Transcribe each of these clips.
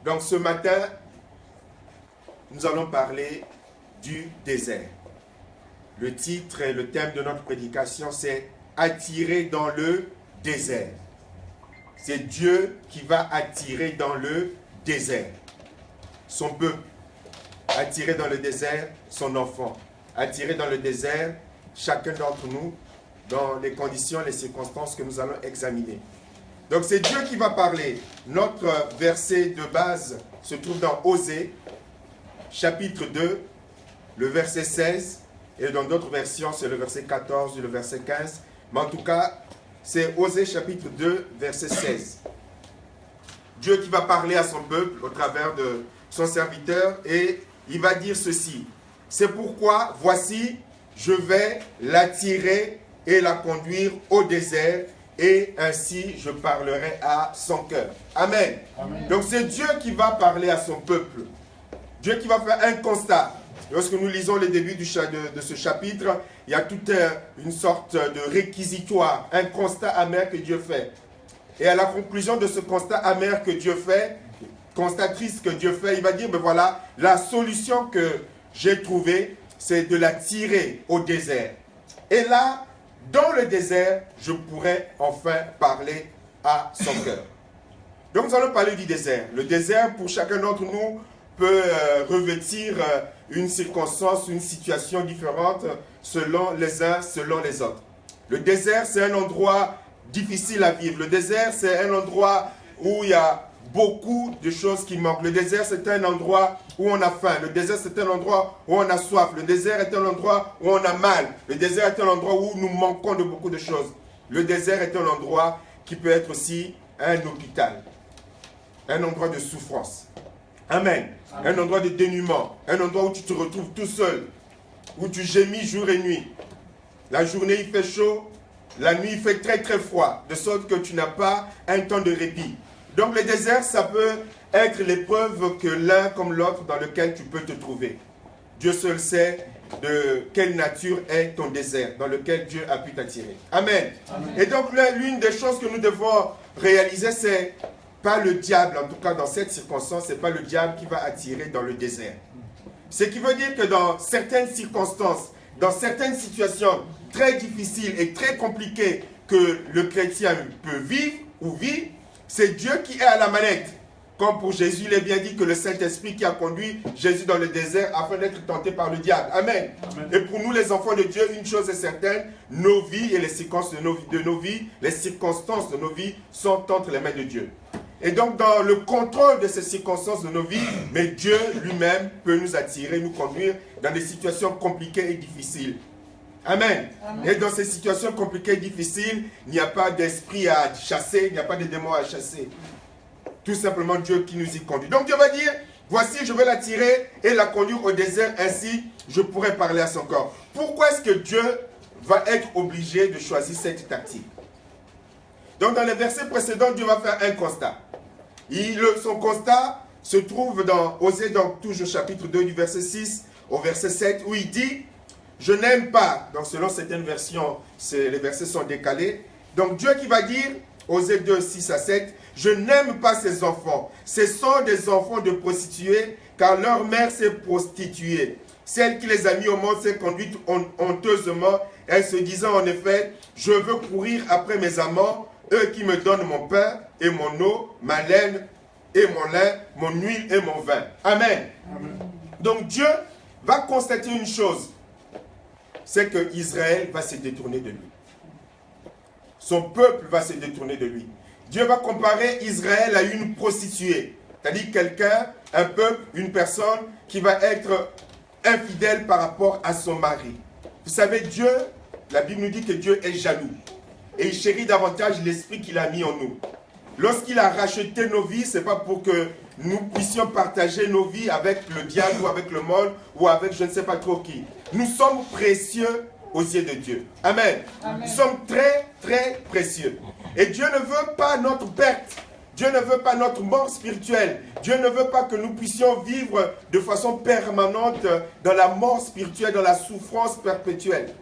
Donc ce matin, nous allons parler du désert. Le titre et le thème de notre prédication, c'est « Attirer dans le désert ». C'est Dieu qui va attirer dans le désert son peuple, attirer dans le désert son enfant, attirer dans le désert chacun d'entre nous dans les conditions, les circonstances que nous allons examiner. Donc c'est Dieu qui va parler. Notre verset de base se trouve dans Osée, chapitre 2, le verset 16, et dans d'autres versions, c'est le verset 14 ou le verset 15. Mais en tout cas, c'est Osée, chapitre 2, verset 16. Dieu qui va parler à son peuple au travers de son serviteur, et il va dire ceci. C'est pourquoi, voici, je vais l'attirer et la conduire au désert, et ainsi je parlerai à son cœur. Amen. Amen. Donc c'est Dieu qui va parler à son peuple. Dieu qui va faire un constat. Lorsque nous lisons le début de ce chapitre, il y a toute une sorte de réquisitoire, un constat amer que Dieu fait. Et à la conclusion de ce constat amer que Dieu fait, constat triste que Dieu fait, il va dire, ben voilà, la solution que j'ai trouvée, c'est de l'attirer au désert. Et là, dans le désert, je pourrais enfin parler à son cœur. Donc nous allons parler du désert. Le désert, pour chacun d'entre nous, peut revêtir une circonstance, une situation différente selon les uns, selon les autres. Le désert, c'est un endroit difficile à vivre. Le désert, c'est un endroit où il y a beaucoup de choses qui manquent. Le désert, c'est un endroit où on a faim. Le désert, c'est un endroit où on a soif. Le désert est un endroit où on a mal. Le désert est un endroit où nous manquons de beaucoup de choses. Le désert est un endroit qui peut être aussi un hôpital, un endroit de souffrance. Amen. Amen. Un endroit de dénuement, un endroit où tu te retrouves tout seul, où tu gémis jour et nuit. La journée, il fait chaud, la nuit, il fait très très froid, de sorte que tu n'as pas un temps de répit. Donc le désert, ça peut être l'épreuve que l'un comme l'autre dans lequel tu peux te trouver. Dieu seul sait de quelle nature est ton désert, dans lequel Dieu a pu t'attirer. Amen. Amen. Et donc l'une des choses que nous devons réaliser, c'est pas le diable, en tout cas dans cette circonstance, c'est pas le diable qui va attirer dans le désert. Ce qui veut dire que dans certaines circonstances, dans certaines situations très difficiles et très compliquées que le chrétien peut vivre ou vit, c'est Dieu qui est à la manette. Comme pour Jésus, il est bien dit que le Saint-Esprit qui a conduit Jésus dans le désert afin d'être tenté par le diable. Amen. Amen. Et pour nous les enfants de Dieu, une chose est certaine, nos vies et les circonstances de nos vies, les circonstances de nos vies sont entre les mains de Dieu. Et donc, dans le contrôle de ces circonstances de nos vies, mais Dieu lui-même peut nous attirer, nous conduire dans des situations compliquées et difficiles. Amen. Amen. Et dans ces situations compliquées et difficiles, il n'y a pas d'esprit à chasser, il n'y a pas de démons à chasser. Tout simplement Dieu qui nous y conduit. Donc Dieu va dire, voici, je vais l'attirer et la conduire au désert, ainsi je pourrai parler à son corps. Pourquoi est-ce que Dieu va être obligé de choisir cette tactique? Donc dans les versets précédents, Dieu va faire un constat. Son constat se trouve dans Osée, donc toujours chapitre 2 du verset 6 au verset 7, où il dit, je n'aime pas, donc selon certaines versions, les versets sont décalés. Donc Dieu qui va dire, Osée 2, 6 à 7, je n'aime pas ces enfants. Ce sont des enfants de prostituées, car leur mère s'est prostituée. Celle qui les a mis au monde s'est conduite honteusement, elle se disant en effet, je veux courir après mes amants, eux qui me donnent mon pain et mon eau, ma laine et mon lin, mon huile et mon vin. Amen. Amen. Donc Dieu va constater une chose, c'est que Israël va se détourner de lui. Son peuple va se détourner de lui. Dieu va comparer Israël à une prostituée, c'est-à-dire quelqu'un, un peuple, une personne qui va être infidèle par rapport à son mari. Vous savez, Dieu, la Bible nous dit que Dieu est jaloux. Et il chérit davantage l'esprit qu'il a mis en nous. Lorsqu'il a racheté nos vies, ce n'est pas pour que nous puissions partager nos vies avec le diable ou avec le monde ou avec je ne sais pas trop qui. Nous sommes précieux aux yeux de Dieu. Amen. Amen. Nous sommes très, très précieux. Et Dieu ne veut pas notre perte. Dieu ne veut pas notre mort spirituelle. Dieu ne veut pas que nous puissions vivre de façon permanente dans la mort spirituelle, dans la souffrance perpétuelle.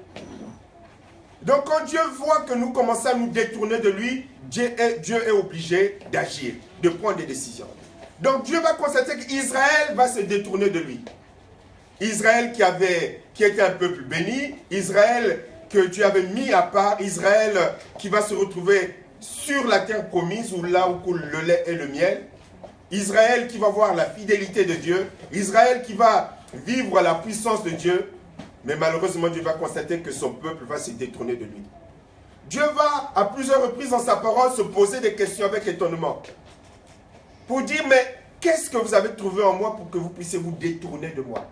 Donc quand Dieu voit que nous commençons à nous détourner de lui, Dieu est obligé d'agir, de prendre des décisions. Donc Dieu va constater qu'Israël va se détourner de lui. Israël qui était un peuple béni, Israël que Dieu avait mis à part, Israël qui va se retrouver sur la terre promise, où là où coule le lait et le miel, Israël qui va voir la fidélité de Dieu, Israël qui va vivre la puissance de Dieu, mais malheureusement Dieu va constater que son peuple va se détourner de lui. Dieu va à plusieurs reprises dans sa parole se poser des questions avec étonnement, pour dire, mais qu'est-ce que vous avez trouvé en moi pour que vous puissiez vous détourner de moi?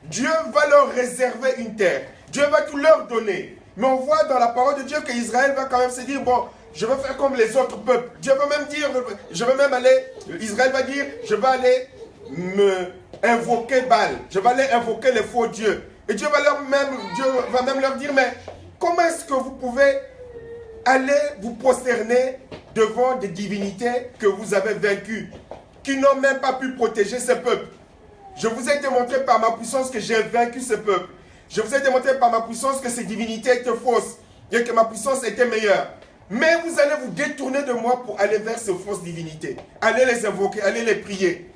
Dieu va leur réserver une terre. Dieu va tout leur donner. Mais on voit dans la parole de Dieu qu'Israël va quand même se dire, bon, je vais faire comme les autres peuples. Dieu va même dire, je vais même aller, Israël va dire, je vais aller me invoquer Baal. Je vais aller invoquer les faux dieux. Et Dieu va même leur dire, mais comment est-ce que vous pouvez aller vous prosterner devant des divinités que vous avez vaincues, qui n'ont même pas pu protéger ces peuples? Je vous ai démontré par ma puissance que j'ai vaincu ce peuple. Je vous ai démontré par ma puissance que ces divinités étaient fausses et que ma puissance était meilleure. Mais vous allez vous détourner de moi pour aller vers ces fausses divinités. Allez les invoquer, allez les prier.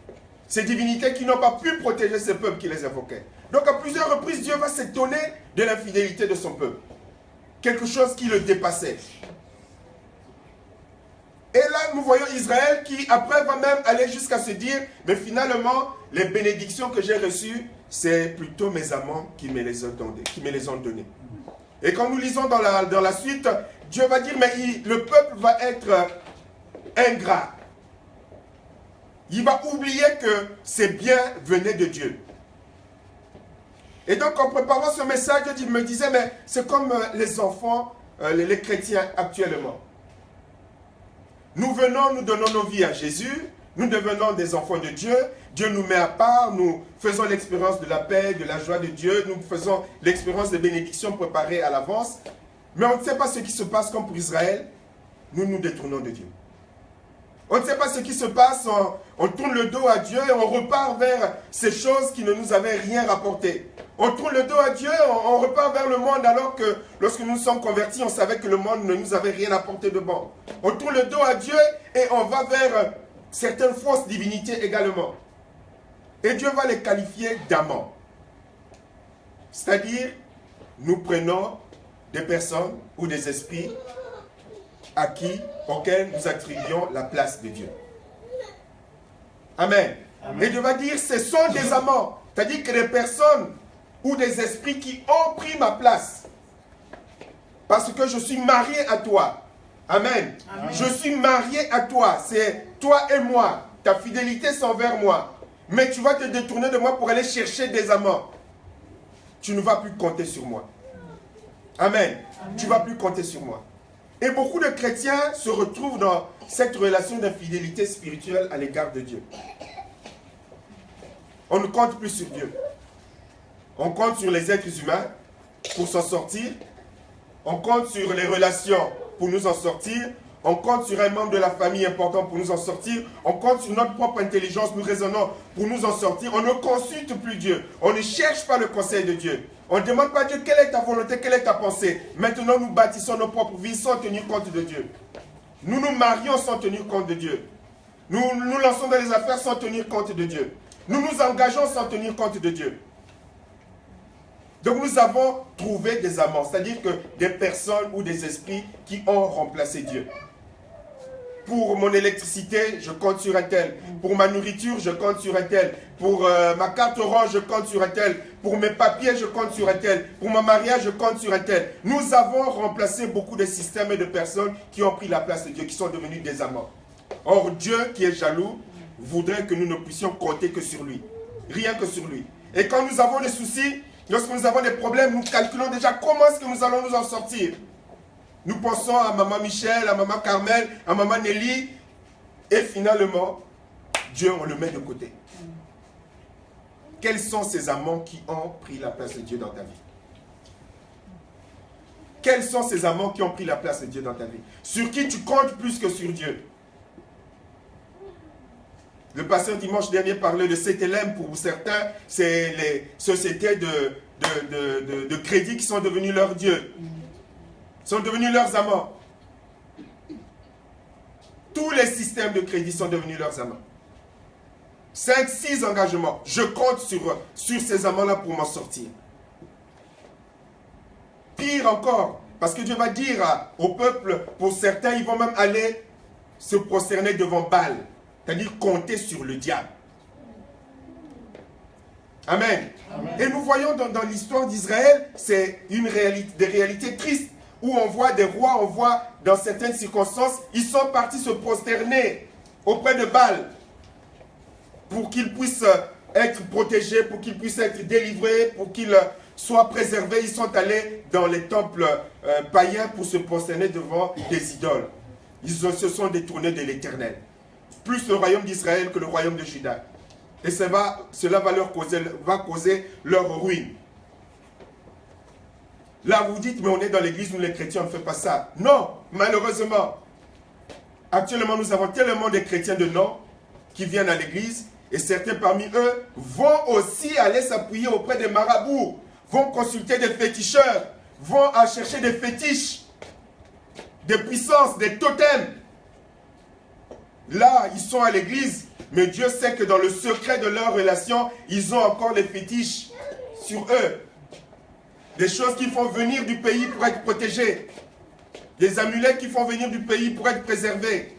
Ces divinités qui n'ont pas pu protéger ce peuple qui les invoquait. Donc à plusieurs reprises, Dieu va s'étonner de l'infidélité de son peuple. Quelque chose qui le dépassait. Et là, nous voyons Israël qui, après, va même aller jusqu'à se dire, mais finalement, les bénédictions que j'ai reçues, c'est plutôt mes amants qui me les ont données. Et quand nous lisons dans la suite, Dieu va dire, mais le peuple va être ingrat. Il va oublier que ces biens venaient de Dieu. Et donc, en préparant ce message, Dieu me disait, mais c'est comme les enfants, les chrétiens actuellement. Nous venons, nous donnons nos vies à Jésus, nous devenons des enfants de Dieu, Dieu nous met à part, nous faisons l'expérience de la paix, de la joie de Dieu, nous faisons l'expérience des bénédictions préparées à l'avance, mais on ne sait pas ce qui se passe comme pour Israël, nous nous détournons de Dieu. On ne sait pas ce qui se passe, on tourne le dos à Dieu et on repart vers ces choses qui ne nous avaient rien rapporté. On tourne le dos à Dieu, on repart vers le monde alors que lorsque nous nous sommes convertis, on savait que le monde ne nous avait rien apporté de bon. On tourne le dos à Dieu et on va vers certaines fausses divinités également. Et Dieu va les qualifier d'amants. C'est-à-dire, nous prenons des personnes ou des esprits auxquels nous attribuons la place de Dieu. Amen. Amen. Et Dieu va dire, ce sont des amants. C'est-à-dire que des personnes ou des esprits qui ont pris ma place. Parce que je suis marié à toi. Amen. Amen. Je suis marié à toi. C'est toi et moi. Ta fidélité c'est envers moi. Mais tu vas te détourner de moi pour aller chercher des amants. Tu ne vas plus compter sur moi. Amen. Amen. Tu ne vas plus compter sur moi. Et beaucoup de chrétiens se retrouvent dans cette relation d'infidélité spirituelle à l'égard de Dieu. On ne compte plus sur Dieu. On compte sur les êtres humains pour s'en sortir. On compte sur les relations pour nous en sortir. On compte sur un membre de la famille important pour nous en sortir. On compte sur notre propre intelligence, nous raisonnons pour nous en sortir. On ne consulte plus Dieu. On ne cherche pas le conseil de Dieu. On ne demande pas à Dieu quelle est ta volonté, quelle est ta pensée. Maintenant, nous bâtissons nos propres vies sans tenir compte de Dieu. Nous nous marions sans tenir compte de Dieu. Nous nous lançons dans les affaires sans tenir compte de Dieu. Nous nous engageons sans tenir compte de Dieu. Donc nous avons trouvé des amants, c'est-à-dire que des personnes ou des esprits qui ont remplacé Dieu. Pour mon électricité, je compte sur un tel. Pour ma nourriture, je compte sur un tel. Pour ma carte orange, je compte sur un tel. Pour mes papiers, je compte sur un tel. Pour mon mariage, je compte sur un tel. Nous avons remplacé beaucoup de systèmes et de personnes qui ont pris la place de Dieu, qui sont devenus des amants. Or, Dieu, qui est jaloux, voudrait que nous ne puissions compter que sur lui. Rien que sur lui. Et quand nous avons des soucis, lorsque nous avons des problèmes, nous calculons déjà comment est-ce que nous allons nous en sortir. Nous pensons à maman Michel, à maman Carmel, à maman Nelly. Et finalement, Dieu, on le met de côté. Quels sont ces amants qui ont pris la place de Dieu dans ta vie? Quels sont ces amants qui ont pris la place de Dieu dans ta vie? Sur qui tu comptes plus que sur Dieu? Le pasteur dimanche dernier parlait de CTLM. Pour certains, c'est les sociétés de crédit qui sont devenues leurs dieux. Sont devenus leurs amants. Tous les systèmes de crédit sont devenus leurs amants. 5, 6 engagements. Je compte sur ces amants-là pour m'en sortir. Pire encore, parce que Dieu va dire au peuple, pour certains, ils vont même aller se prosterner devant Baal. C'est-à-dire compter sur le diable. Amen. Amen. Et nous voyons dans l'histoire d'Israël, c'est des réalités tristes, où on voit des rois, on voit dans certaines circonstances, ils sont partis se prosterner auprès de Baal, pour qu'ils puissent être protégés, pour qu'ils puissent être délivrés, pour qu'ils soient préservés. Ils sont allés dans les temples païens pour se prosterner devant des idoles. Ils se sont détournés de l'Éternel. Plus le royaume d'Israël que le royaume de Juda. Et cela va causer leur ruine. Là, vous dites, mais on est dans l'église, nous les chrétiens, on ne fait pas ça. Non, malheureusement. Actuellement, nous avons tellement de chrétiens de nom qui viennent à l'église, et certains parmi eux vont aussi aller s'appuyer auprès des marabouts, vont consulter des féticheurs, vont chercher des fétiches, des puissances, des totems. Là, ils sont à l'église, mais Dieu sait que dans le secret de leur relation, ils ont encore les fétiches sur eux. Des choses qui font venir du pays pour être protégés. Des amulettes qui font venir du pays pour être préservés.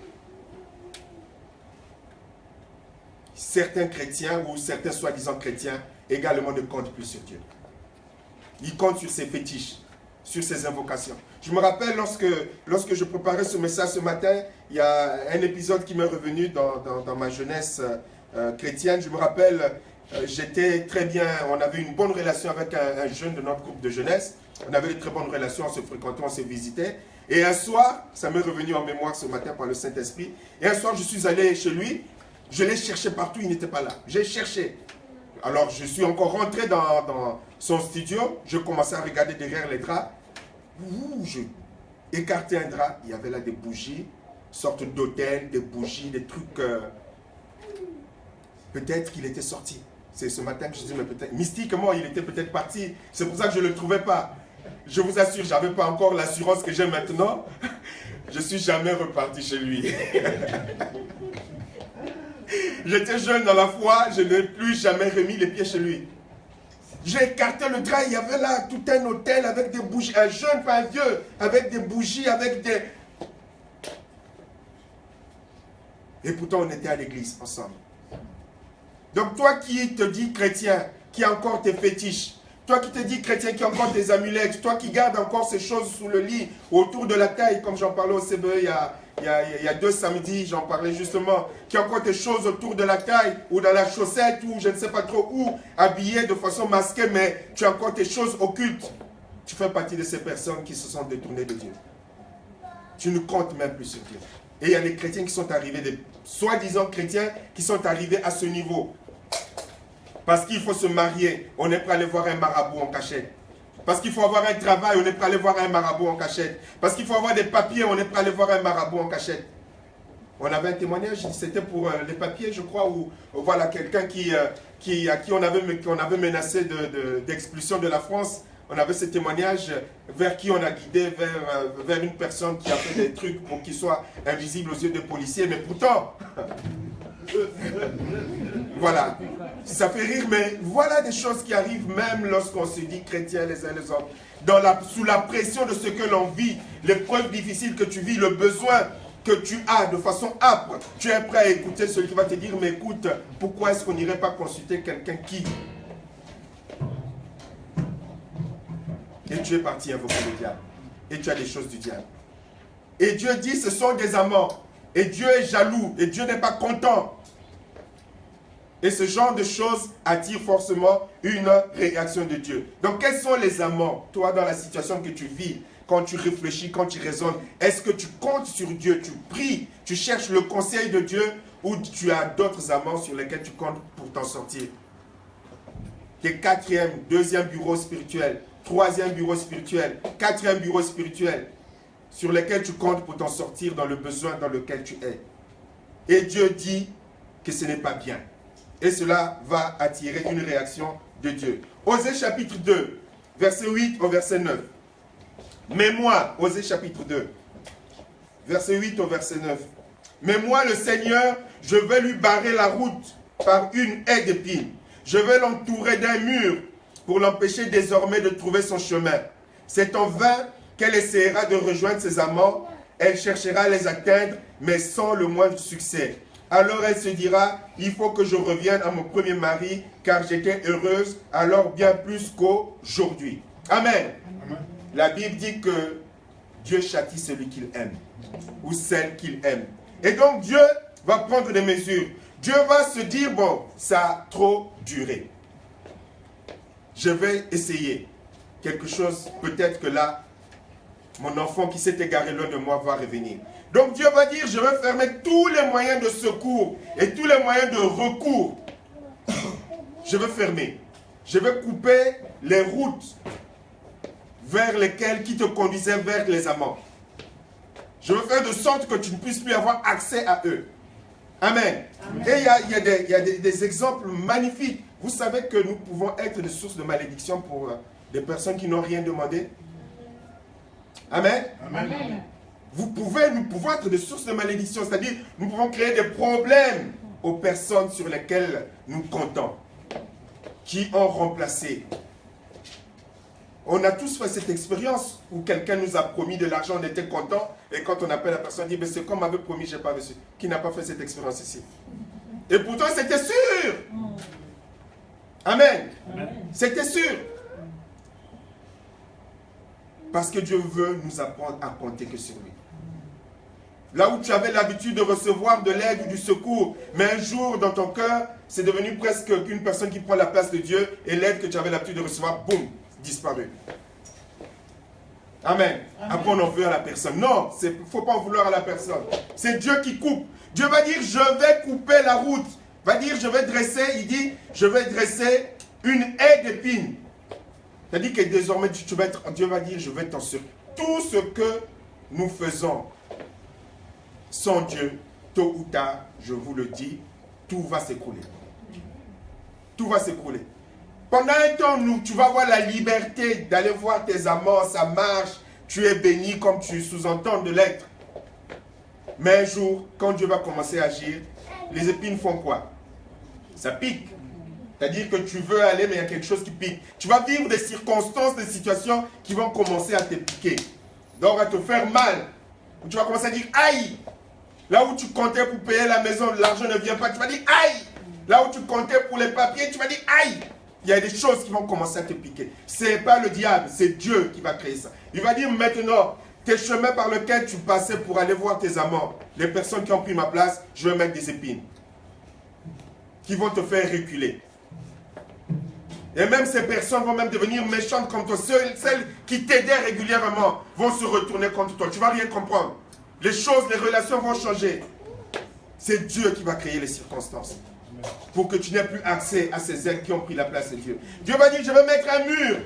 Certains chrétiens ou certains soi-disant chrétiens également ne comptent plus sur Dieu. Ils comptent sur ses fétiches, sur ses invocations. Je me rappelle lorsque je préparais ce message ce matin, il y a un épisode qui m'est revenu dans ma jeunesse chrétienne. Je me rappelle, j'étais très bien, on avait une bonne relation avec un jeune de notre groupe de jeunesse. On avait de très bonnes relations, on se fréquentait, on se visitait. Et un soir, ça m'est revenu en mémoire ce matin par le Saint-Esprit. Et un soir, je suis allé chez lui. Je l'ai cherché partout, il n'était pas là. J'ai cherché. Alors, je suis encore rentré dans son studio. Je commençais à regarder derrière les draps. J'ai écarté un drap. Il y avait là des bougies, sortes d'autels, des bougies, des trucs. Peut-être qu'il était sorti. C'est ce matin que je dis, mais peut-être. Mystiquement, il était peut-être parti. C'est pour ça que je ne le trouvais pas. Je vous assure, je n'avais pas encore l'assurance que j'ai maintenant. Je ne suis jamais reparti chez lui. J'étais jeune dans la foi, je n'ai plus jamais remis les pieds chez lui. J'ai écarté le drap, il y avait là tout un hôtel avec des bougies, un jeune, pas un vieux, avec des bougies, avec des... Et pourtant on était à l'église ensemble. Donc toi qui te dis chrétien, qui a encore tes fétiches, toi qui te dis chrétien, qui a encore tes amulettes, toi qui gardes encore ces choses sous le lit, autour de la taille, comme j'en parlais au CBE il y a 2 samedis, j'en parlais justement, qui a encore des choses autour de la taille, ou dans la chaussette, ou je ne sais pas trop où, habillé de façon masquée, mais tu as encore tes choses occultes. Tu fais partie de ces personnes qui se sont détournées de Dieu. Tu ne comptes même plus sur Dieu. Et il y a des chrétiens qui sont arrivés, des soi-disant chrétiens qui sont arrivés à ce niveau. Parce qu'il faut se marier, on est prêt à aller voir un marabout en cachette. Parce qu'il faut avoir un travail, on est prêt à aller voir un marabout en cachette. Parce qu'il faut avoir des papiers, on est prêt à aller voir un marabout en cachette. On avait un témoignage, c'était pour les papiers, je crois, où voilà quelqu'un à qui on avait menacé d'expulsion de la France. On avait ce témoignage vers qui on a guidé, vers une personne qui a fait des trucs pour qu'il soit invisible aux yeux des policiers. Mais pourtant, voilà, ça fait rire, mais voilà des choses qui arrivent même lorsqu'on se dit chrétien les uns les autres. Sous la pression de ce que l'on vit, l'épreuve difficile que tu vis, le besoin que tu as de façon âpre, tu es prêt à écouter celui qui va te dire, mais écoute, pourquoi est-ce qu'on n'irait pas consulter quelqu'un qui... Et tu es parti invoquer le diable. Et tu as des choses du diable. Et Dieu dit, ce sont des amants. Et Dieu est jaloux. Et Dieu n'est pas content. Et ce genre de choses attire forcément une réaction de Dieu. Donc, quels sont les amants? Toi, dans la situation que tu vis, quand tu réfléchis, quand tu raisonnes, est-ce que tu comptes sur Dieu? Tu pries, tu cherches le conseil de Dieu, ou tu as d'autres amants sur lesquels tu comptes pour t'en sortir? Tes 4e, 2e bureau spirituel, 3e bureau spirituel, 4e bureau spirituel, sur lesquels tu comptes pour t'en sortir dans le besoin dans lequel tu es. Et Dieu dit que ce n'est pas bien. Et cela va attirer une réaction de Dieu. Osée chapitre 2, verset 8 au verset 9. Mais moi, Osée chapitre 2, verset 8 au verset 9. Mais moi, le Seigneur, je vais lui barrer la route par une haie d'épines. Je vais l'entourer d'un mur pour l'empêcher désormais de trouver son chemin. C'est en vain qu'elle essaiera de rejoindre ses amants. Elle cherchera à les atteindre, mais sans le moindre succès. Alors elle se dira, il faut que je revienne à mon premier mari, car j'étais heureuse, alors bien plus qu'aujourd'hui. Amen. Amen. La Bible dit que Dieu châtie celui qu'il aime, ou celle qu'il aime. Et donc Dieu va prendre des mesures. Dieu va se dire, bon, ça a trop duré. Je vais essayer quelque chose, peut-être que là, mon enfant qui s'est égaré loin de moi va revenir. Donc Dieu va dire, je vais fermer tous les moyens de secours et tous les moyens de recours. Je vais fermer. Je vais couper les routes vers lesquelles qui te conduisaient vers les amants. Je vais faire de sorte que tu ne puisses plus avoir accès à eux. Amen. Amen. Et il y a des exemples magnifiques. Vous savez que nous pouvons être des sources de malédiction pour des personnes qui n'ont rien demandé. Amen. Amen. Nous pouvons être des sources de malédiction, c'est-à-dire nous pouvons créer des problèmes aux personnes sur lesquelles nous comptons, qui ont remplacé. On a tous fait cette expérience où quelqu'un nous a promis de l'argent, on était content, et quand on appelle la personne, on dit, c'est comme m'avait promis, je n'ai pas reçu. Qui n'a pas fait cette expérience ici? Et pourtant, c'était sûr. Amen. Amen. C'était sûr. Parce que Dieu veut nous apprendre à compter que sur lui. Là où tu avais l'habitude de recevoir de l'aide ou du secours, mais un jour dans ton cœur, c'est devenu presque qu'une personne qui prend la place de Dieu et l'aide que tu avais l'habitude de recevoir, boum, disparu. Amen. Après on en veut à la personne. Non, il ne faut pas en vouloir à la personne. C'est Dieu qui coupe. Dieu va dire, je vais couper la route. Va dire, je vais dresser, il dit, je vais dresser une haie d'épines. C'est-à-dire que désormais, Dieu va dire, je vais t'en sortir. Tout ce que nous faisons sans Dieu, tôt ou tard, je vous le dis, tout va s'écrouler. Tout va s'écrouler. Pendant un temps, tu vas avoir la liberté d'aller voir tes amants, ça marche, tu es béni comme tu sous-entends de l'être. Mais un jour, quand Dieu va commencer à agir, les épines font quoi? Ça pique. C'est-à-dire que tu veux aller, mais il y a quelque chose qui pique. Tu vas vivre des circonstances, des situations qui vont commencer à te piquer. Donc à te faire mal. Tu vas commencer à dire, aïe! Là où tu comptais pour payer la maison, l'argent ne vient pas, tu vas dire, aïe! Là où tu comptais pour les papiers, tu vas dire, aïe! Il y a des choses qui vont commencer à te piquer. Ce n'est pas le diable, c'est Dieu qui va créer ça. Il va dire maintenant, tes chemins par lesquels tu passais pour aller voir tes amants, les personnes qui ont pris ma place, je vais mettre des épines. Qui vont te faire reculer. Et même ces personnes vont même devenir méchantes contre toi. Celles qui t'aidaient régulièrement vont se retourner contre toi. Tu ne vas rien comprendre. Les choses, les relations vont changer. C'est Dieu qui va créer les circonstances. Pour que tu n'aies plus accès à ces aides qui ont pris la place de Dieu. Dieu va dire, je vais mettre un mur.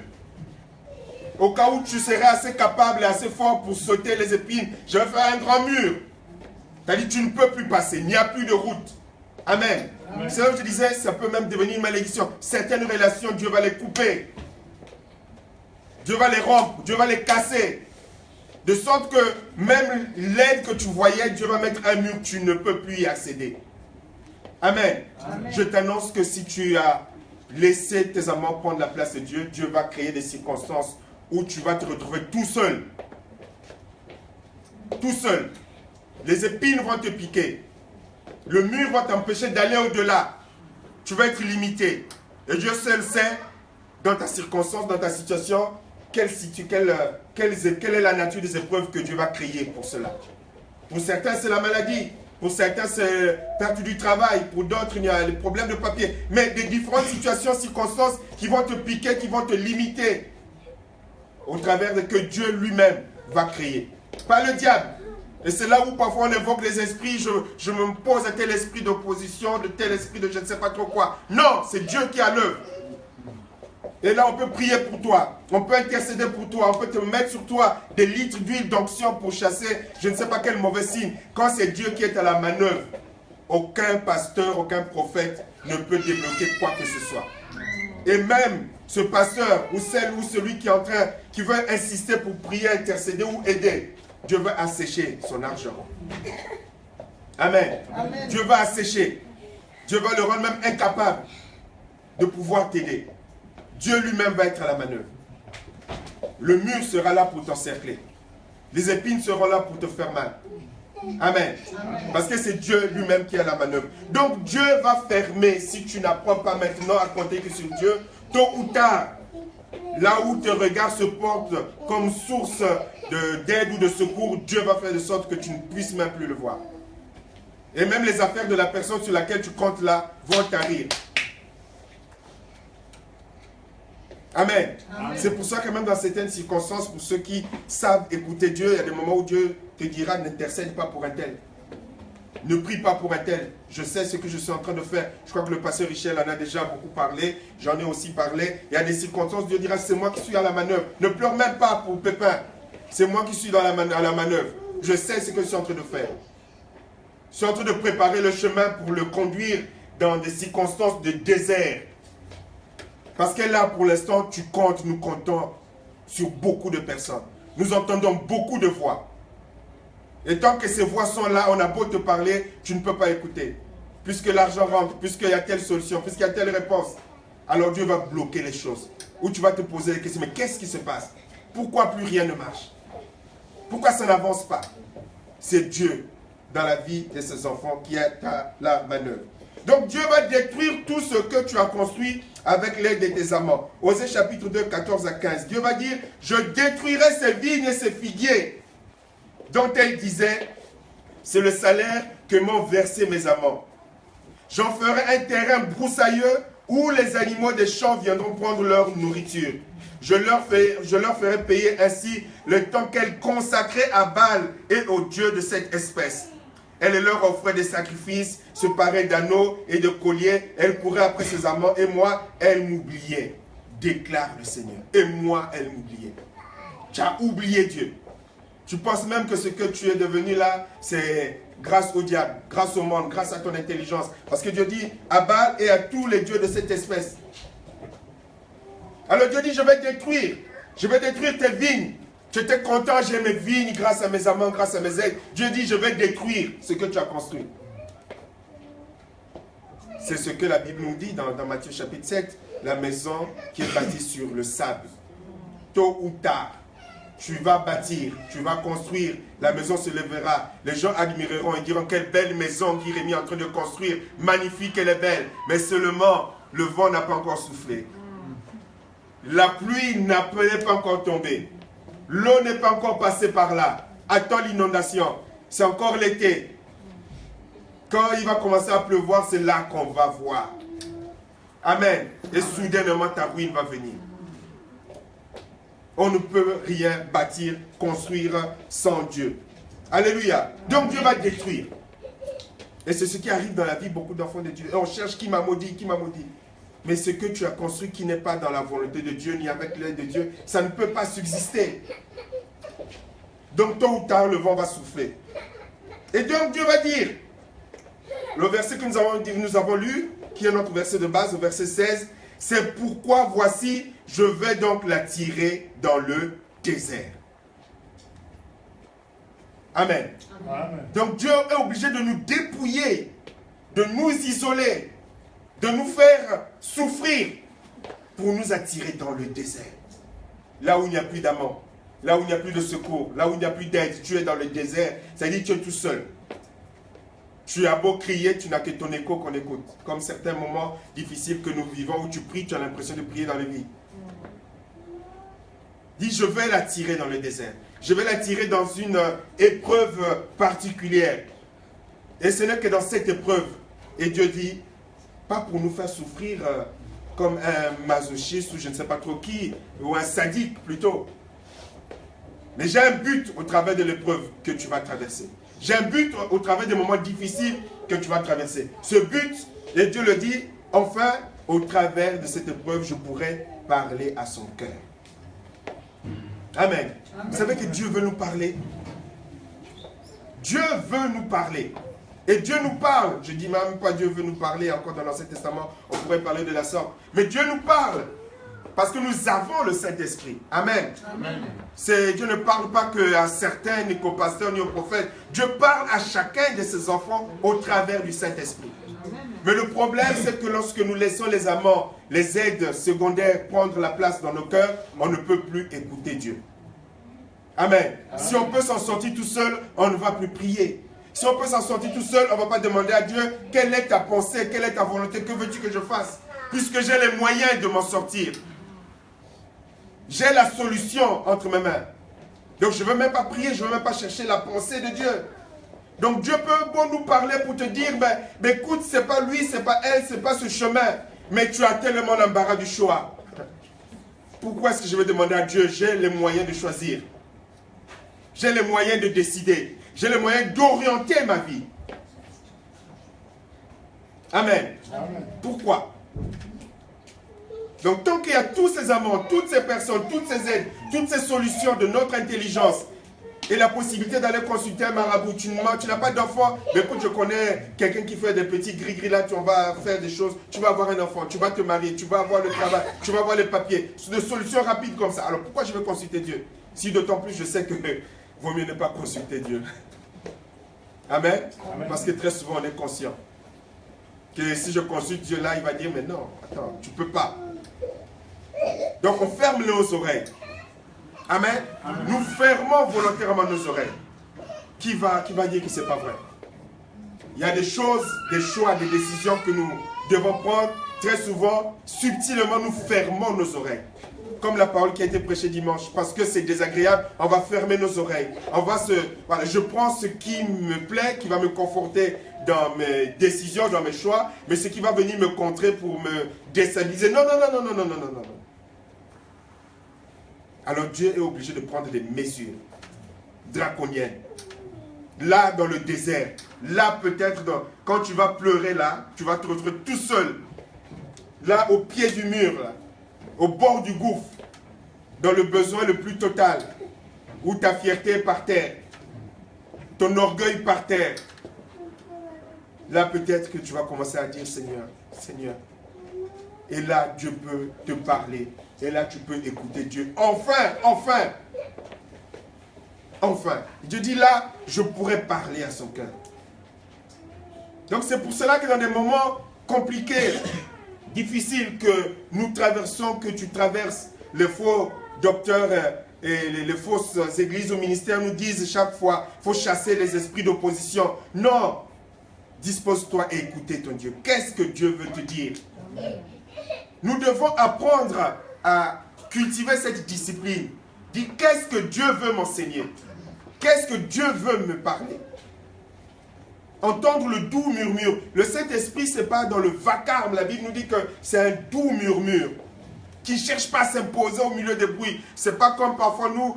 Au cas où tu serais assez capable et assez fort pour sauter les épines, je vais faire un grand mur. C'est-à-dire, tu ne peux plus passer. Il n'y a plus de route. Amen. C'est là où je disais, ça peut même devenir une malédiction. Certaines relations, Dieu va les couper. Dieu va les rompre. Dieu va les casser. De sorte que même l'aide que tu voyais, Dieu va mettre un mur, tu ne peux plus y accéder. Amen. Amen. Je t'annonce que si tu as laissé tes amants prendre la place de Dieu, Dieu va créer des circonstances où tu vas te retrouver tout seul. Tout seul. Les épines vont te piquer. Le mur va t'empêcher d'aller au-delà. Tu vas être limité. Et Dieu seul sait, dans ta circonstance, dans ta situation, quelle est la nature des épreuves que Dieu va créer pour cela. Pour certains, c'est la maladie. Pour certains, c'est perte du travail. Pour d'autres, il y a les problèmes de papier. Mais des différentes situations, circonstances qui vont te piquer, qui vont te limiter. Au travers de que Dieu lui-même va créer. Pas le diable. Et c'est là où parfois on évoque les esprits. Je me pose à tel esprit d'opposition, de tel esprit de je ne sais pas trop quoi. Non, c'est Dieu qui a l'œuvre. Et là, on peut prier pour toi. On peut intercéder pour toi. On peut te mettre sur toi des litres d'huile d'onction pour chasser je ne sais pas quel mauvais signe. Quand c'est Dieu qui est à la manœuvre, aucun pasteur, aucun prophète ne peut débloquer quoi que ce soit. Et même ce pasteur ou celle ou celui qui est en train, qui veut insister pour prier, intercéder ou aider, Dieu va assécher son argent. Amen. Amen. Dieu va assécher. Dieu va le rendre même incapable de pouvoir t'aider. Dieu lui-même va être à la manœuvre. Le mur sera là pour t'encercler. Les épines seront là pour te faire mal. Amen. Parce que c'est Dieu lui-même qui est à la manœuvre. Donc Dieu va fermer, si tu n'apprends pas maintenant à compter que sur Dieu, tôt ou tard, là où tes regards se portent comme source d'aide ou de secours, Dieu va faire de sorte que tu ne puisses même plus le voir. Et même les affaires de la personne sur laquelle tu comptes là vont tarir. Amen. C'est pour ça que même dans certaines circonstances, pour ceux qui savent écouter Dieu, il y a des moments où Dieu te dira, n'intercède pas pour un tel. Ne prie pas pour un tel. Je sais ce que je suis en train de faire. Je crois que le pasteur Richel en a déjà beaucoup parlé. J'en ai aussi parlé. Il y a des circonstances, Dieu dira, c'est moi qui suis à la manœuvre. Ne pleure même pas pour Pépin. C'est moi qui suis à la manœuvre. Je sais ce que je suis en train de faire. Je suis en train de préparer le chemin pour le conduire dans des circonstances de désert. Parce que là, pour l'instant, tu comptes, nous comptons sur beaucoup de personnes. Nous entendons beaucoup de voix. Et tant que ces voix sont là, on a beau te parler, tu ne peux pas écouter. Puisque l'argent rentre, puisqu'il y a telle solution, puisqu'il y a telle réponse, alors Dieu va bloquer les choses. Ou tu vas te poser des questions, mais qu'est-ce qui se passe? Pourquoi plus rien ne marche? Pourquoi ça n'avance pas? C'est Dieu, dans la vie de ses enfants, qui est à la manœuvre. Donc Dieu va détruire tout ce que tu as construit avec l'aide de tes amants. Osée chapitre 2, 14 à 15. Dieu va dire, je détruirai ces vignes et ces figuiers, dont elle disait, c'est le salaire que m'ont versé mes amants. J'en ferai un terrain broussailleux où les animaux des champs viendront prendre leur nourriture. Je leur ferai payer ainsi le temps qu'elles consacraient à Baal et aux dieux de cette espèce. Elle leur offrait des sacrifices, se parait d'anneaux et de colliers. Elle courait après ses amants et moi, elle m'oubliait, déclare le Seigneur. Et moi, elle m'oubliait. Tu as oublié Dieu. Tu penses même que ce que tu es devenu là, c'est grâce au diable, grâce au monde, grâce à ton intelligence. Parce que Dieu dit à Baal et à tous les dieux de cette espèce. Alors Dieu dit, je vais détruire tes vignes. Tu étais content, j'ai mes vignes grâce à mes amants, grâce à mes aides. Dieu dit, je vais détruire ce que tu as construit. C'est ce que la Bible nous dit dans Matthieu chapitre 7. La maison qui est bâtie sur le sable. Tôt ou tard, tu vas bâtir, tu vas construire, la maison se lèvera. Les gens admireront et diront, quelle belle maison qu'Irémie est en train de construire. Magnifique, elle est belle. Mais seulement, le vent n'a pas encore soufflé. La pluie n'est pas encore tombée. L'eau n'est pas encore passée par là. Attends l'inondation. C'est encore l'été. Quand il va commencer à pleuvoir, c'est là qu'on va voir. Amen. Et soudainement, ta ruine va venir. On ne peut rien bâtir, construire sans Dieu. Alléluia. Donc Dieu va détruire. Et c'est ce qui arrive dans la vie de beaucoup d'enfants de Dieu. Et on cherche qui m'a maudit, qui m'a maudit. Mais ce que tu as construit qui n'est pas dans la volonté de Dieu, ni avec l'aide de Dieu, ça ne peut pas subsister. Donc tôt ou tard, le vent va souffler. Et donc Dieu va dire, le verset que nous avons lu, qui est notre verset de base, le verset 16, c'est pourquoi voici, je vais donc la tirer dans le désert. Amen. Amen. Donc Dieu est obligé de nous dépouiller, de nous isoler, de nous faire souffrir pour nous attirer dans le désert. Là où il n'y a plus d'amour, là où il n'y a plus de secours, là où il n'y a plus d'aide, tu es dans le désert, c'est-à-dire que tu es tout seul. Tu as beau crier, tu n'as que ton écho qu'on écoute. Comme certains moments difficiles que nous vivons où tu pries, tu as l'impression de prier dans le vide. Dis, je vais l'attirer dans le désert. Je vais l'attirer dans une épreuve particulière. Et ce n'est que dans cette épreuve. Et Dieu dit, pas pour nous faire souffrir comme un masochiste ou je ne sais pas trop qui, ou un sadique plutôt. Mais j'ai un but au travers de l'épreuve que tu vas traverser. J'ai un but au travers des moments difficiles que tu vas traverser. Ce but, et Dieu le dit, enfin, au travers de cette épreuve, je pourrai parler à son cœur. Amen. Vous savez que Dieu veut nous parler. Dieu veut nous parler. Et Dieu nous parle. Je ne dis même pas Dieu veut nous parler, encore dans l'Ancien Testament, on pourrait parler de la sorte. Mais Dieu nous parle. Parce que nous avons le Saint-Esprit. Amen. Amen. Dieu ne parle pas qu'à certains, ni qu'aux pasteurs, ni aux prophètes. Dieu parle à chacun de ses enfants au travers du Saint-Esprit. Mais le problème, c'est que lorsque nous laissons les amants, les aides secondaires prendre la place dans nos cœurs, on ne peut plus écouter Dieu. Amen. Si on peut s'en sortir tout seul, on ne va plus prier. Si on peut s'en sortir tout seul, on ne va pas demander à Dieu, quelle est ta pensée, quelle est ta volonté, que veux-tu que je fasse? Puisque j'ai les moyens de m'en sortir. J'ai la solution entre mes mains. Donc je ne veux même pas prier, je ne veux même pas chercher la pensée de Dieu. Donc Dieu peut bon nous parler pour te dire, ben écoute, ce n'est pas lui, ce n'est pas elle, ce n'est pas ce chemin. Mais tu as tellement l'embarras du choix. Pourquoi est-ce que je vais demander à Dieu, j'ai les moyens de choisir? J'ai les moyens de décider. J'ai les moyens d'orienter ma vie. Amen. Amen. Pourquoi? Donc tant qu'il y a tous ces amants, toutes ces personnes, toutes ces aides, toutes ces solutions de notre intelligence et la possibilité d'aller consulter un marabout, tu n'as pas d'enfant, mais écoute, je connais quelqu'un qui fait des petits gris-gris là, tu vas faire des choses, tu vas avoir un enfant, tu vas te marier, tu vas avoir le travail, tu vas avoir les papiers. C'est des solutions rapides comme ça. Alors pourquoi je vais consulter Dieu? Si d'autant plus je sais que vaut mieux ne pas consulter Dieu. Amen. Amen. Parce que très souvent on est conscient que si je consulte Dieu là, il va dire, mais non, attends, tu ne peux pas. Donc on ferme nos oreilles. Amen. Amen. Nous fermons volontairement nos oreilles. Qui va dire que ce n'est pas vrai? Il y a des choses, des choix, des décisions que nous devons prendre. Très souvent, subtilement, nous fermons nos oreilles. Comme la parole qui a été prêchée dimanche. Parce que c'est désagréable, on va fermer nos oreilles. Voilà, je prends ce qui me plaît, qui va me conforter dans mes décisions, dans mes choix. Mais ce qui va venir me contrer pour me déstabiliser. Non, non, non, non, non, non, non, non. Alors Dieu est obligé de prendre des mesures draconiennes. Là, dans le désert, là peut-être, quand tu vas pleurer là, tu vas te retrouver tout seul. Là, au pied du mur, là, au bord du gouffre, dans le besoin le plus total, où ta fierté est par terre, ton orgueil par terre. Là peut-être que tu vas commencer à dire, Seigneur, Seigneur. Et là, Dieu peut te parler. Et là, tu peux écouter Dieu. Enfin, enfin. Enfin. Dieu dit là, je pourrais parler à son cœur. Donc c'est pour cela que dans des moments compliqués, difficiles que nous traversons, que tu traverses, les faux docteurs et les fausses églises au ministère nous disent chaque fois, il faut chasser les esprits d'opposition. Non. Dispose-toi et écouter ton Dieu. Qu'est-ce que Dieu veut te dire? Nous devons apprendre à cultiver cette discipline. Dis, qu'est-ce que Dieu veut m'enseigner? Qu'est-ce que Dieu veut me parler? Entendre le doux murmure. Le Saint-Esprit, ce n'est pas dans le vacarme. La Bible nous dit que c'est un doux murmure qui ne cherche pas à s'imposer au milieu des bruits. Ce n'est pas comme parfois nous,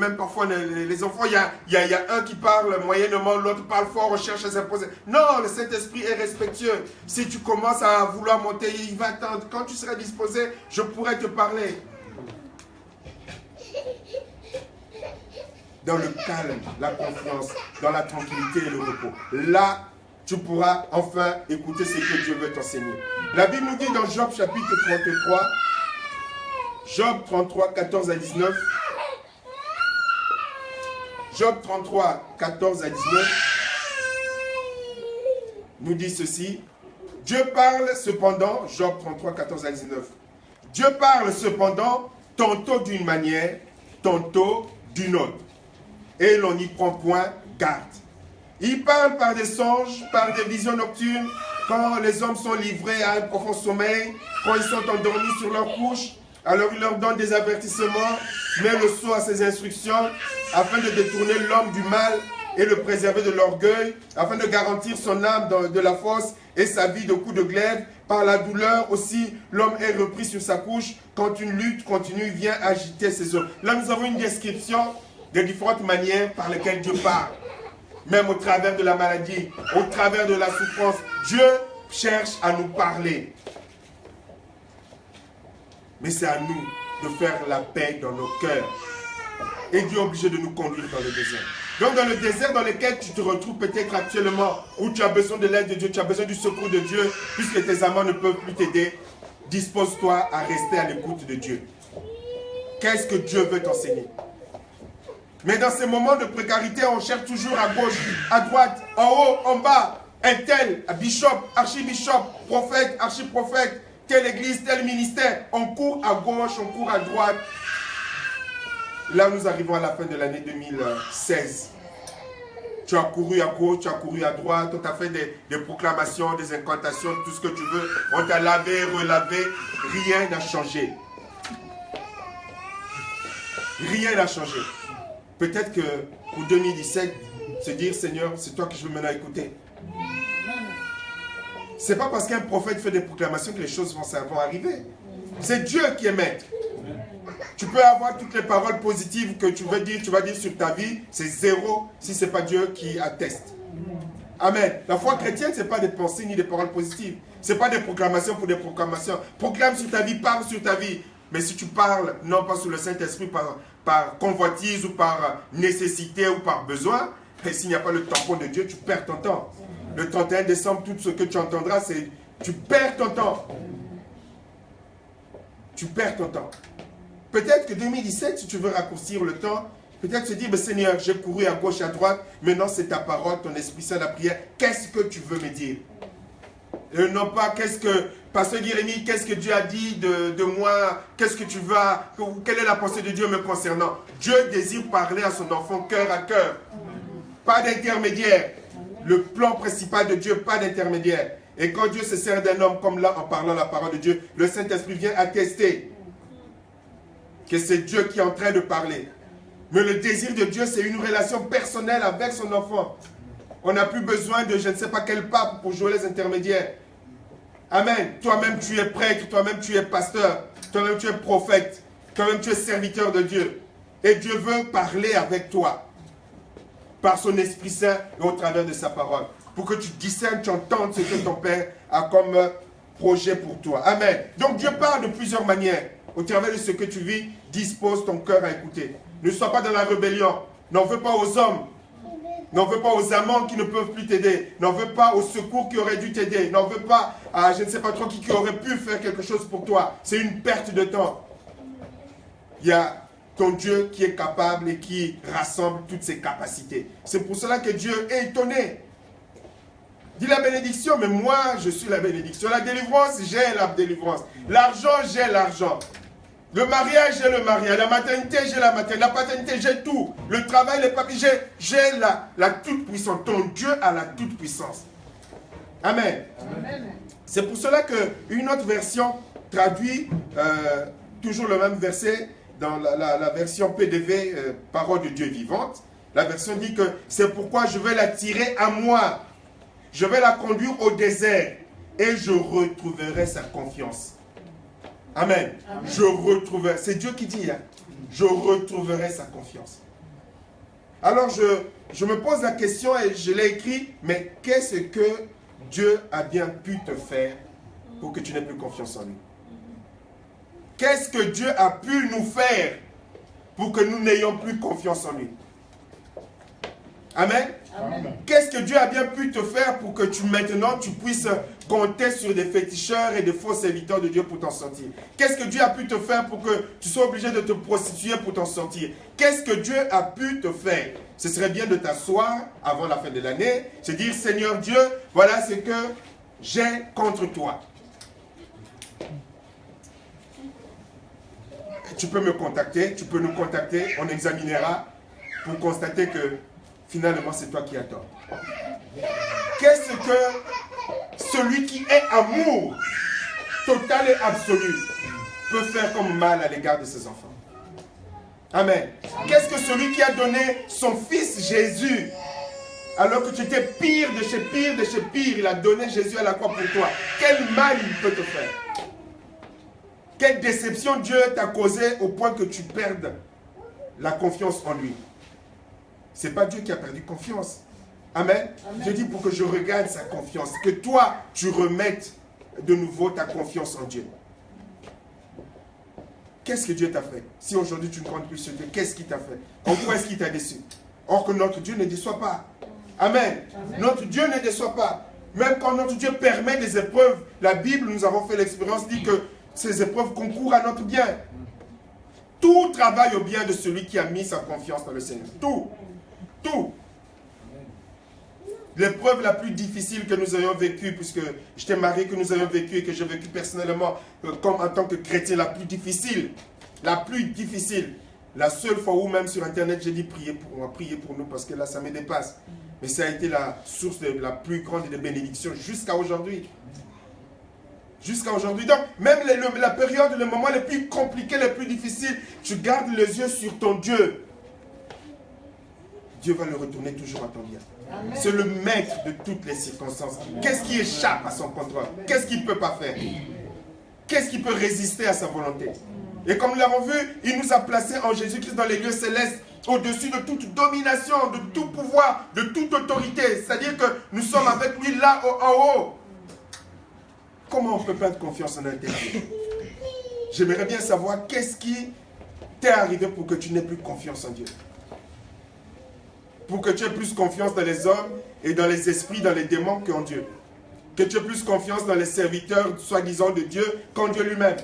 même parfois les enfants, il y a un qui parle moyennement, l'autre parle fort, on cherche à s'imposer. Non, le Saint-Esprit est respectueux. Si tu commences à vouloir monter, il va attendre. Quand tu seras disposé, je pourrai te parler. Dans le calme, la confiance, dans la tranquillité et le repos. Là, tu pourras enfin écouter ce que Dieu veut t'enseigner. La Bible nous dit dans Job chapitre 33, Job 33, 14 à 19. Job 33, 14 à 19 nous dit ceci. Dieu parle cependant, Job 33, 14 à 19. Dieu parle cependant tantôt d'une manière, tantôt d'une autre. Et l'on n'y prend point garde. Il parle par des songes, par des visions nocturnes, quand les hommes sont livrés à un profond sommeil, quand ils sont endormis sur leur couche. Alors il leur donne des avertissements, met le sceau à ses instructions, afin de détourner l'homme du mal et le préserver de l'orgueil, afin de garantir son âme de la force et sa vie de coups de glaive. Par la douleur aussi, l'homme est repris sur sa couche, quand une lutte continue vient agiter ses os. Là, nous avons une description des différentes manières par lesquelles Dieu parle. Même au travers de la maladie, au travers de la souffrance, Dieu cherche à nous parler. Mais c'est à nous de faire la paix dans nos cœurs. Et Dieu est obligé de nous conduire dans le désert. Donc dans le désert dans lequel tu te retrouves peut-être actuellement, où tu as besoin de l'aide de Dieu, tu as besoin du secours de Dieu, puisque tes amants ne peuvent plus t'aider, dispose-toi à rester à l'écoute de Dieu. Qu'est-ce que Dieu veut t'enseigner? Mais dans ces moments de précarité, on cherche toujours à gauche, à droite, en haut, en bas. un tel bishop, archibishop, prophète, archiprophète, telle église, tel ministère. On court à gauche, on court à droite. Là, nous arrivons à la fin de l'année 2016. Tu as couru à gauche, tu as couru à droite, on t'a fait des proclamations, des incantations, tout ce que tu veux. On t'a lavé, relavé. Rien n'a changé. Rien n'a changé. Peut-être que pour 2017, se dire, Seigneur, c'est toi que je veux maintenant écouter. C'est pas parce qu'un prophète fait des proclamations que les choses vont arriver. C'est Dieu qui est maître. Tu peux avoir toutes les paroles positives que tu vas dire sur ta vie, c'est zéro si ce n'est pas Dieu qui atteste. Amen. La foi chrétienne, ce n'est pas des pensées ni des paroles positives. Ce n'est pas des proclamations pour des proclamations. Proclame sur ta vie, parle sur ta vie. Mais si tu parles, non pas sous le Saint-Esprit, par convoitise ou par nécessité ou par besoin, et s'il n'y a pas le tampon de Dieu, tu perds ton temps. Le 31 décembre, tout ce que tu entendras, c'est tu perds ton temps. Tu perds ton temps. Peut-être que 2017, si tu veux raccourcir le temps, peut-être se dire, Seigneur, j'ai couru à gauche et à droite, maintenant c'est ta parole, ton Esprit Saint, la prière. Qu'est-ce que tu veux me dire? Non pas, Pasteur Jérémie, qu'est-ce que Dieu a dit de moi? Qu'est-ce que tu vas? Quelle est la pensée de Dieu me concernant? Dieu désire parler à son enfant cœur à cœur. Pas d'intermédiaire. Le plan principal de Dieu, pas d'intermédiaire. Et quand Dieu se sert d'un homme comme là, en parlant la parole de Dieu, le Saint-Esprit vient attester que c'est Dieu qui est en train de parler. Mais le désir de Dieu, c'est une relation personnelle avec son enfant. On n'a plus besoin de je ne sais pas quel pape pour jouer les intermédiaires. Amen. Toi-même, tu es prêtre, toi-même, tu es pasteur, toi-même, tu es prophète, toi-même, tu es serviteur de Dieu. Et Dieu veut parler avec toi par son Esprit Saint et au travers de sa parole. Pour que tu discernes, tu entendes ce que ton Père a comme projet pour toi. Amen. Donc Dieu parle de plusieurs manières. Au travers de ce que tu vis, dispose ton cœur à écouter. Ne sois pas dans la rébellion. N'en veux pas aux hommes. N'en veux pas aux amants qui ne peuvent plus t'aider. N'en veux pas aux secours qui auraient dû t'aider. N'en veux pas à je ne sais pas trop qui aurait pu faire quelque chose pour toi. C'est une perte de temps. Il y a ton Dieu qui est capable et qui rassemble toutes ses capacités. C'est pour cela que Dieu est étonné. Dis la bénédiction, mais moi, je suis la bénédiction. La délivrance, j'ai la délivrance. L'argent, j'ai l'argent. Le mariage, j'ai le mariage. La maternité, j'ai la maternité. La paternité, j'ai tout. Le travail, les papiers, j'ai la toute-puissance. Ton Dieu a la toute-puissance. Amen. Amen. C'est pour cela qu'une autre version traduit toujours le même verset dans la version PDV, parole de Dieu vivante. La version dit que c'est pourquoi je vais l'attirer à moi. Je vais la conduire au désert et je retrouverai sa confiance. Amen. Amen. Je retrouverai, c'est Dieu qui dit, hein, je retrouverai sa confiance. Alors je me pose la question et je l'ai écrit, mais qu'est-ce que Dieu a bien pu te faire pour que tu n'aies plus confiance en lui? Qu'est-ce que Dieu a pu nous faire pour que nous n'ayons plus confiance en lui? Amen. Amen. Qu'est-ce que Dieu a bien pu te faire pour que maintenant tu puisses compter sur des féticheurs et des faux serviteurs de Dieu pour t'en sortir? Qu'est-ce que Dieu a pu te faire pour que tu sois obligé de te prostituer pour t'en sortir? Qu'est-ce que Dieu a pu te faire? Ce serait bien de t'asseoir avant la fin de l'année, se dire, Seigneur Dieu, voilà ce que j'ai contre toi. Tu peux me contacter, tu peux nous contacter, on examinera pour constater que finalement, c'est toi qui as tort. Qu'est-ce que celui qui est amour total et absolu peut faire comme mal à l'égard de ses enfants? Amen. Qu'est-ce que celui qui a donné son fils Jésus, alors que tu étais pire de chez pire, il a donné Jésus à la croix pour toi? Quel mal il peut te faire? Quelle déception Dieu t'a causé au point que tu perdes la confiance en lui? Ce n'est pas Dieu qui a perdu confiance. Amen. Amen. Je dis pour que je regagne sa confiance. Que toi, tu remettes de nouveau ta confiance en Dieu. Qu'est-ce que Dieu t'a fait? Si aujourd'hui tu ne comptes plus sur Dieu, qu'est-ce qu'il t'a fait? En quoi est-ce qu'il t'a déçu? Or que notre Dieu ne déçoit pas. Amen. Amen. Notre Dieu ne déçoit pas. Même quand notre Dieu permet des épreuves, la Bible, nous avons fait l'expérience, dit que ces épreuves concourent à notre bien. Tout travaille au bien de celui qui a mis sa confiance dans le Seigneur. Tout. Tout. l'épreuve la plus difficile que nous ayons vécue, puisque j'étais marié, que nous ayons vécu et que j'ai vécu personnellement comme en tant que chrétien, la plus difficile, la seule fois où même sur internet j'ai dit priez pour nous parce que là ça me dépasse. Mais ça a été la source de la plus grande des bénédictions jusqu'à aujourd'hui. Jusqu'à aujourd'hui. Donc, même la période, le moment les plus compliqués, les plus difficiles, tu gardes les yeux sur ton Dieu. Dieu va le retourner toujours à ton bien. C'est le maître de toutes les circonstances. Qu'est-ce qui échappe à son contrôle? Qu'est-ce qu'il ne peut pas faire? Qu'est-ce qui peut résister à sa volonté? Et comme nous l'avons vu, il nous a placés en Jésus-Christ dans les lieux célestes, au-dessus de toute domination, de tout pouvoir, de toute autorité. C'est-à-dire que nous sommes avec lui là en haut. Comment on peut perdre confiance en un tel Dieu? J'aimerais bien savoir qu'est-ce qui t'est arrivé pour que tu n'aies plus confiance en Dieu. Pour que tu aies plus confiance dans les hommes et dans les esprits, dans les démons qu'en Dieu. Que tu aies plus confiance dans les serviteurs, soi-disant de Dieu, qu'en Dieu lui-même.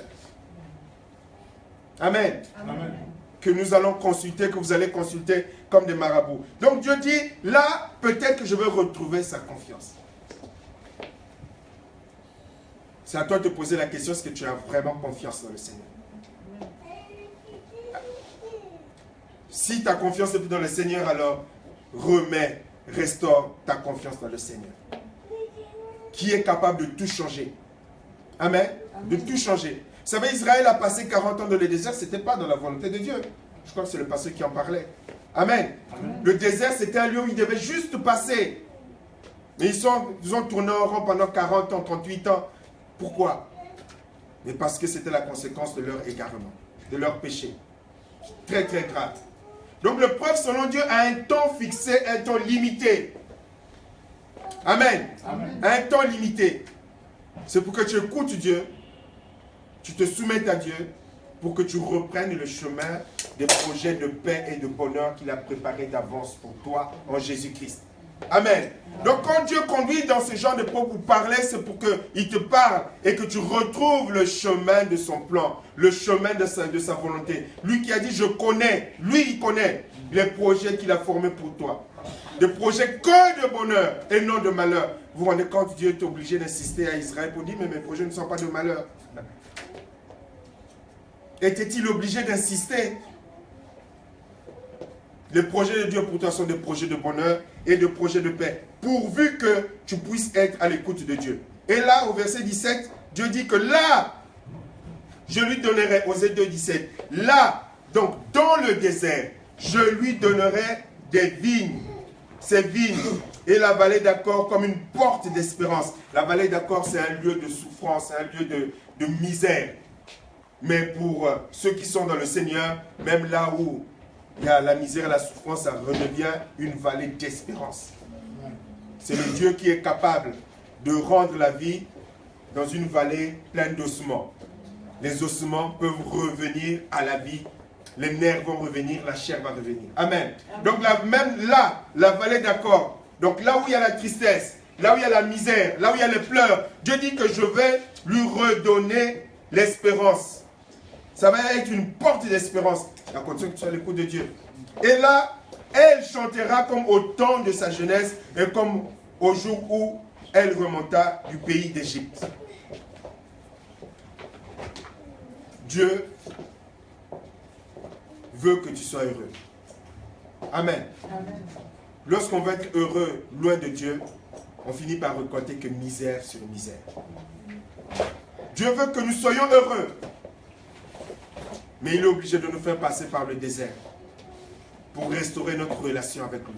Amen. Amen. Que nous allons consulter, que vous allez consulter comme des marabouts. Donc Dieu dit, là, peut-être que je vais retrouver sa confiance. C'est à toi de te poser la question, est-ce que tu as vraiment confiance dans le Seigneur? Si ta confiance n'est plus dans le Seigneur, alors restaure ta confiance dans le Seigneur. Qui est capable de tout changer. Amen. De tout changer. Vous savez, Israël a passé 40 ans dans le désert, ce n'était pas dans la volonté de Dieu. Je crois que c'est le pasteur qui en parlait. Amen. Amen. Le désert, c'était un lieu où ils devaient juste passer. Mais ils ont tourné en rond pendant 40 ans, 38 ans. Pourquoi? Mais parce que c'était la conséquence de leur égarement, de leur péché. Très, très grave. Donc, le preuve, selon Dieu, a un temps fixé, un temps limité. Amen. Amen. Un temps limité. C'est pour que tu écoutes Dieu, tu te soumettes à Dieu, pour que tu reprennes le chemin des projets de paix et de bonheur qu'il a préparés d'avance pour toi en Jésus-Christ. Amen. Donc quand Dieu conduit dans ce genre de propos pour parler, c'est pour qu'il te parle et que tu retrouves le chemin de son plan, le chemin de sa volonté. Lui qui a dit, je connais, lui il connaît les projets qu'il a formés pour toi. Des projets que de bonheur et non de malheur. Vous vous rendez compte, Dieu est obligé d'insister à Israël pour dire, mais mes projets ne sont pas de malheur. Était-il obligé d'insister? Les projets de Dieu pour toi sont des projets de bonheur et des projets de paix, pourvu que tu puisses être à l'écoute de Dieu. Et là, au verset 17, Dieu dit que là, je lui donnerai, Osée 2, 17, là, donc dans le désert, je lui donnerai des vignes, ces vignes, et la vallée d'Accord comme une porte d'espérance. La vallée d'Accord, c'est un lieu de souffrance, un lieu de misère. Mais pour ceux qui sont dans le Seigneur, même là où il y a la misère et la souffrance, ça redevient une vallée d'espérance. C'est le Dieu qui est capable de rendre la vie dans une vallée pleine d'ossements. Les ossements peuvent revenir à la vie, les nerfs vont revenir, la chair va revenir. Amen. Donc même là, la vallée d'Accord, donc là où il y a la tristesse, là où il y a la misère, là où il y a les pleurs, Dieu dit que je vais lui redonner l'espérance. Ça va être une porte d'espérance. À condition que tu sois à l'écoute de Dieu. Et là, elle chantera comme au temps de sa jeunesse et comme au jour où elle remonta du pays d'Égypte. Dieu veut que tu sois heureux. Amen. Amen. Lorsqu'on veut être heureux loin de Dieu, on finit par récolter que misère sur misère. Dieu veut que nous soyons heureux. Mais il est obligé de nous faire passer par le désert pour restaurer notre relation avec lui.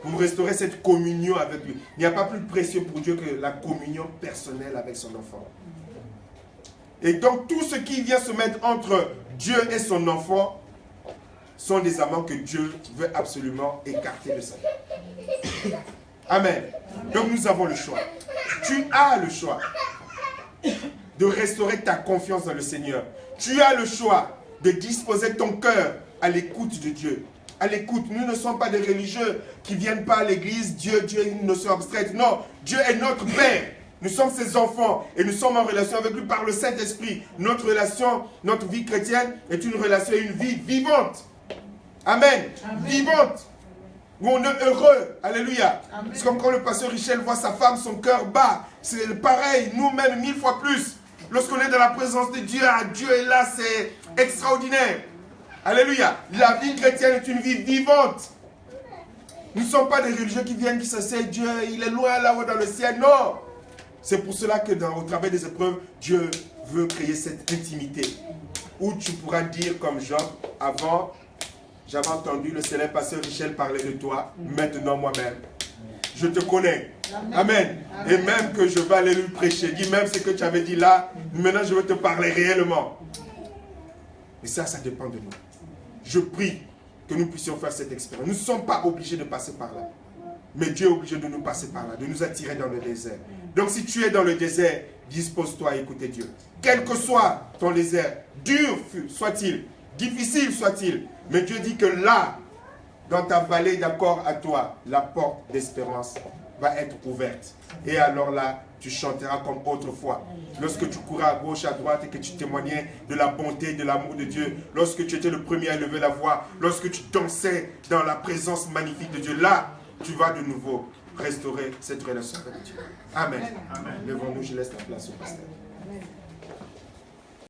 Pour restaurer cette communion avec lui. Il n'y a pas plus précieux pour Dieu que la communion personnelle avec son enfant. Et donc tout ce qui vient se mettre entre Dieu et son enfant sont des amants que Dieu veut absolument écarter de sa vie. Amen. Donc nous avons le choix. Tu as le choix de restaurer ta confiance dans le Seigneur. Tu as le choix de disposer ton cœur à l'écoute de Dieu. À l'écoute. Nous ne sommes pas des religieux qui ne viennent pas à l'église. Dieu est une notion abstraite. Non, Dieu est notre Père. Nous sommes ses enfants et nous sommes en relation avec lui par le Saint-Esprit. Notre relation, notre vie chrétienne est une relation et une vie vivante. Amen. Amen. Vivante. où on est heureux. Alléluia. C'est comme quand le pasteur Richel voit sa femme, son cœur bat. C'est pareil, nous-mêmes 1000 fois plus. Lorsqu'on est dans la présence de Dieu, Dieu est là, c'est extraordinaire. Alléluia. La vie chrétienne est une vie vivante. Nous ne sommes pas des religieux qui viennent, qui s'asseyent, Dieu, il est loin là-haut dans le ciel. Non. C'est pour cela que au travers des épreuves, Dieu veut créer cette intimité. Où tu pourras dire comme Job, avant, j'avais entendu le célèbre pasteur Richel parler de toi, maintenant moi-même. Je te connais. Amen. Et même que je vais aller lui prêcher, dis même ce que tu avais dit là, maintenant je vais te parler réellement. Et ça dépend de nous. Je prie que nous puissions faire cette expérience. Nous ne sommes pas obligés de passer par là. Mais Dieu est obligé de nous passer par là, de nous attirer dans le désert. Donc si tu es dans le désert, dispose-toi à écouter Dieu. Quel que soit ton désert, dur soit-il, difficile soit-il, mais Dieu dit que là, dans ta vallée d'accord à toi, la porte d'espérance va être ouverte. Et alors là, tu chanteras comme autrefois. Lorsque tu courais à gauche, à droite et que tu témoignais de la bonté, de l'amour de Dieu, lorsque tu étais le premier à lever la voix, lorsque tu dansais dans la présence magnifique de Dieu, là, tu vas de nouveau restaurer cette relation avec Dieu. Amen. Amen. Levons-nous, je laisse la place au pasteur. Amen.